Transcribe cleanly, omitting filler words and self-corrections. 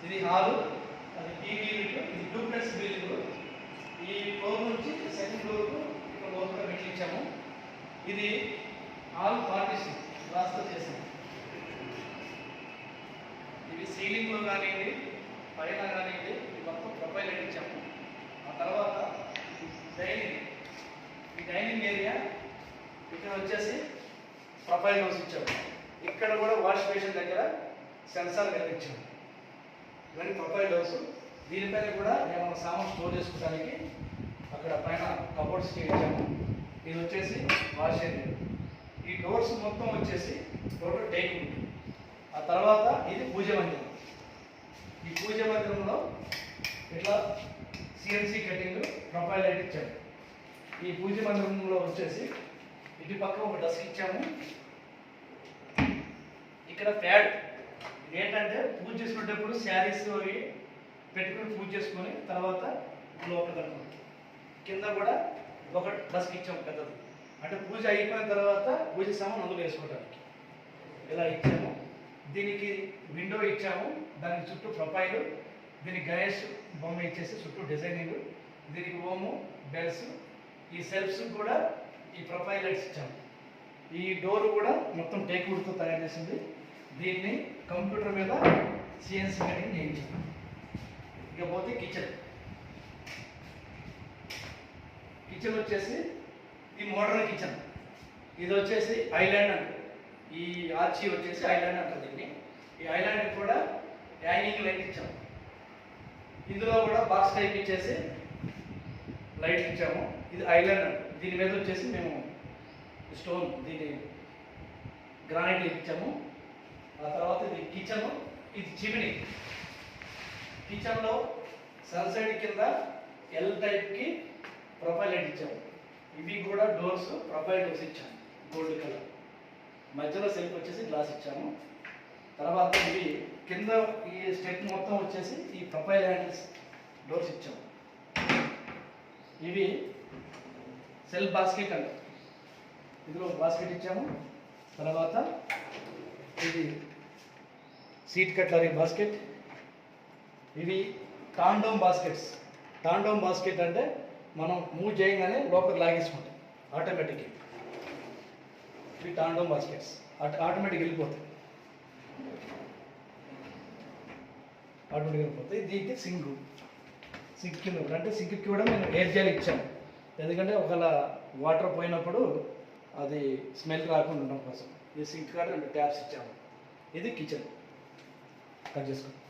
ఇది హాలు, అది TV unit, ఇది డూప్లెక్స్ బిల్డింగ్. ఈ ఫ్లోర్ నుంచి సెకండ్ ఫ్లోర్కు ఇక్కడ లోపల పెట్టించాము. ఇది హాల్ పార్టీషన్ గ్లాస్తో చేసాము. ఇవి సీలింగ్లో కానివ్వండి, పైన కానివ్వండి, ఇది మొత్తం ప్రొఫైల్ ఇచ్చాము. ఆ తర్వాత ఈ డైనింగ్ ఏరియా ఇక్కడ వచ్చేసి ప్రొఫైల్ డోర్స్ ఇచ్చాము. ఇక్కడ కూడా వాష్ బేసిన్ దగ్గర సెన్సార్ కనిపించాము. ఇవన్నీ ప్రొఫైల్ డోర్స్. దీనిపైన కూడా ఏమైనా సామాన్ స్టోర్ చేసుకోవడానికి అక్కడ పైన కబోర్డ్స్కి ఇచ్చాము. ఇది వచ్చేసి వాష్ ఏరియా. ఈ డోర్స్ మొత్తం వచ్చేసి టోటల్ టేక్ ఉంటుంది. ఆ తర్వాత ఇది పూజ మందిరం. ఈ పూజ మందిరంలో ఇట్లా సిఎన్సి కటింగ్ ప్రొఫైల్ లైట్ ఇచ్చాము. ఈ పూజ మందిరంలో వచ్చేసి ఇటు పక్క ఒక డస్క్ ఇచ్చాము. ఇక్కడ ప్యాడ్ ఏంటంటే పూజ చేసుకునేటప్పుడు శారీస్ అవి పెట్టుకుని పూజ చేసుకొని తర్వాత లోపల కనుక్కుంటాం. కింద కూడా ఒక డస్క్ ఇచ్చాము పెద్దది, అంటే పూజ అయిపోయిన తర్వాత పూజ సామాన్ అందులో వేసుకోవడానికి ఇలా ఇచ్చాము. దీనికి విండో ఇచ్చాము, దానికి చుట్టూ ప్రొఫైల్, దీనికి గణేష్ బొమ్మ ఇచ్చేసి చుట్టూ డిజైనింగ్, దీనికి ఓము బెల్స్, ఈ సెల్ఫ్స్ కూడా ఈ ప్రొఫైల్ లైట్స్ ఇచ్చాము. ఈ డోర్ కూడా మొత్తం టేక్ వుడ్తో తయారు చేసింది. దీన్ని కంప్యూటర్ మీద సిఎన్సి కటింగ్ చేయించాము. ఇకపోతే కిచెన్ వచ్చేసి ఈ మోడర్న్ కిచెన్. ఇది వచ్చేసి ఐలాండ్ అంటారు. ఈ ఆర్చి వచ్చేసి ఐలాండ్ అంటారు దీన్ని. ఈ ఐలాండ్ కూడా హ్యాంగింగ్ లైట్ ఇచ్చాము. ఇందులో కూడా బాక్స్ టైప్ ఇచ్చేసి లైట్ ఇచ్చాము. ఇది ఐలాండ్ అంటారు. దీని మీద వచ్చేసి మేము స్టోన్, దీన్ని గ్రానైట్ ఇచ్చాము. ఆ తర్వాత ఇది కిచెన్, ఇది చిమినీ. కిచెన్లో సన్సైడ్ కింద ఎల్ టైప్కి ప్రొఫైల్ లైట్ ఇచ్చాము. ఇవి కూడా డోర్స్ ప్రొఫైల్ డోర్స్ ఇచ్చాము, గోల్డ్ కలర్. మధ్యలో సెల్ఫ్ వచ్చేసి గ్లాస్ ఇచ్చాము. తర్వాత ఇవి కింద ఈ స్టెప్ మొత్తం వచ్చేసి ఈ ప్రొఫైల్ హ్యాండిల్స్ డోర్స్ ఇచ్చాము. ఇవి సెల్ఫ్ బాస్కెట్ అండి. ఇందులో బాస్కెట్ ఇచ్చాము. తర్వాత ఇది సీట్ కట్లరీ బాస్కెట్. ఇవి టాండోమ్ బాస్కెట్స్. టాండోమ్ బాస్కెట్ అంటే మనం మూవ్ చేయగానే లోపలికి లాగేసుకుంటాం ఆటోమేటిక్గా. ఇవి టాండోమ్ బాస్కెట్స్ ఆటోమేటిక్ వెళ్ళిపోతాయి. దీనికి సింక్ కింద అంటే సింక్కి కూడా మేము ఎయిర్ జెల్ ఇచ్చాము. ఎందుకంటే ఒకవేళ వాటర్ పోయినప్పుడు అది స్మెల్ రాకుండా ఉండడం కోసం. ఈ సింక్ కాడ 2 ట్యాప్స్ ఇచ్చాము. ఇది కిచెన్. కట్ చేసుకోండి.